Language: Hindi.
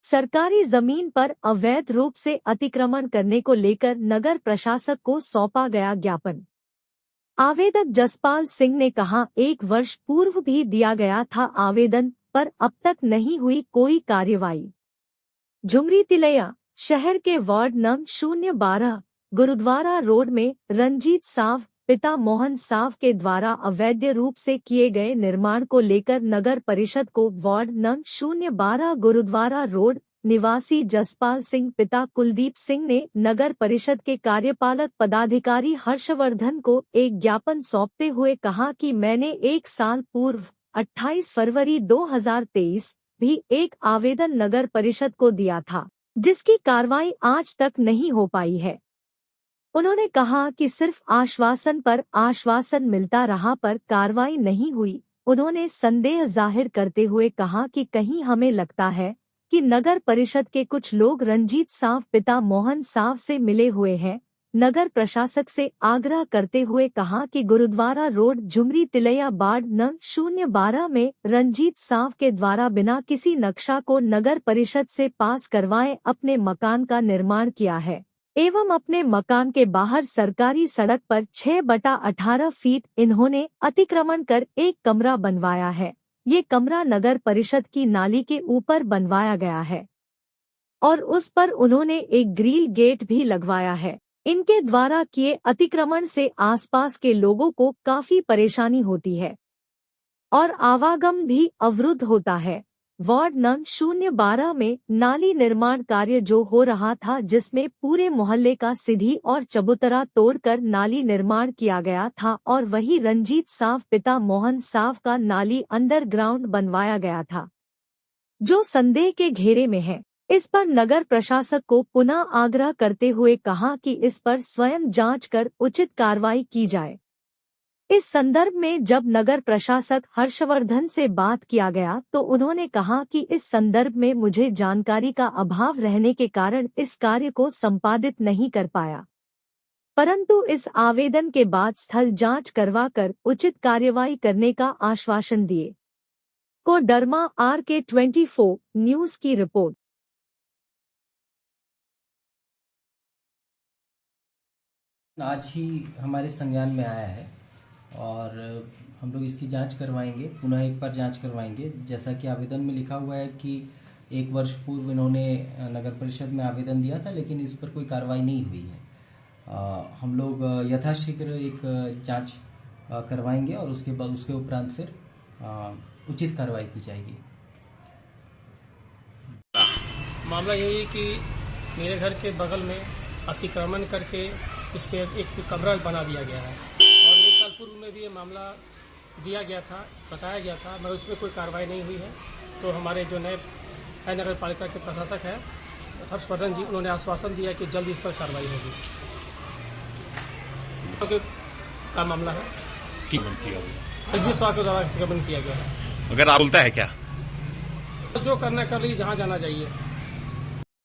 सरकारी जमीन पर अवैध रूप से अतिक्रमण करने को लेकर नगर प्रशासक को सौंपा गया ज्ञापन। आवेदक जसपाल सिंह ने कहा, 1 वर्ष पूर्व भी दिया गया था आवेदन, पर अब तक नहीं हुई कोई कार्यवाही। झुमरी तिलैया शहर के वार्ड नंबर 012 गुरुद्वारा रोड में रंजीत साव पिता मोहन साव के द्वारा अवैध रूप से किए गए निर्माण को लेकर नगर परिषद को वार्ड नंबर 012 गुरुद्वारा रोड निवासी जसपाल सिंह पिता कुलदीप सिंह ने नगर परिषद के कार्यपालक पदाधिकारी हर्षवर्धन को एक ज्ञापन सौंपते हुए कहा कि मैंने 1 साल पूर्व 28 फरवरी 2023 भी एक आवेदन नगर परिषद को दिया था, जिसकी कार्रवाई आज तक नहीं हो पाई है। उन्होंने कहा कि सिर्फ आश्वासन पर आश्वासन मिलता रहा पर कार्रवाई नहीं हुई। उन्होंने संदेह जाहिर करते हुए कहा कि कहीं हमें लगता है कि नगर परिषद के कुछ लोग रंजीत साव पिता मोहन साव से मिले हुए हैं। नगर प्रशासक से आग्रह करते हुए कहा कि Gurudwara road Jhumri Telaiya ward number 012 में रंजीत साव के द्वारा बिना किसी नक्शा को नगर परिषद से पास करवाए अपने मकान का निर्माण किया है एवं अपने मकान के बाहर सरकारी सड़क पर 6/18 फीट इन्होंने अतिक्रमण कर एक कमरा बनवाया है। ये कमरा नगर परिषद की नाली के ऊपर बनवाया गया है और उस पर उन्होंने एक ग्रिल गेट भी लगवाया है। इनके द्वारा किए अतिक्रमण से आसपास के लोगों को काफी परेशानी होती है और आवागम भी अवरुद्ध होता है। वार्ड नंबर 012 में नाली निर्माण कार्य जो हो रहा था, जिसमें पूरे मोहल्ले का सीढ़ी और चबूतरा तोड़कर नाली निर्माण किया गया था और वही रंजीत साव पिता मोहन साव का नाली अंडरग्राउंड बनवाया गया था, जो संदेह के घेरे में है। इस पर नगर प्रशासक को पुनः आग्रह करते हुए कहा कि इस पर स्वयं जांच कर उचित कार्रवाई की जाए। इस संदर्भ में जब नगर प्रशासक हर्षवर्धन से बात किया गया तो उन्होंने कहा कि इस संदर्भ में मुझे जानकारी का अभाव रहने के कारण इस कार्य को संपादित नहीं कर पाया, परंतु इस आवेदन के बाद स्थल जांच करवाकर उचित कार्यवाही करने का आश्वासन दिए। कोडरमा RK24 न्यूज की रिपोर्ट। आज ही हमारे संज्ञान में आया है और हम लोग इसकी जांच करवाएंगे, पुनः एक बार जांच करवाएंगे। जैसा कि आवेदन में लिखा हुआ है कि 1 वर्ष पूर्व इन्होंने नगर परिषद में आवेदन दिया था, लेकिन इस पर कोई कार्रवाई नहीं हुई है। हम लोग यथाशीघ्र एक जांच करवाएंगे और उसके उपरांत फिर उचित कार्रवाई की जाएगी। मामला यही है कि मेरे घर के बगल में अतिक्रमण करके उस पर एक कमरा बना दिया गया है और 1 साल पूर्व में भी ये मामला दिया गया था, बताया गया था, मगर उसमें कोई कार्रवाई नहीं हुई है। तो हमारे जो नए नगर पालिका के प्रशासक हैं हर्षवर्धन जी, उन्होंने आश्वासन दिया कि जल्द इस पर कार्रवाई होगी। तो का मामला है रंजीत साव के द्वारा अतिक्रमण किया गया है। अगर आप बोलता है क्या जो करना कर ली, जहाँ जाना चाहिए।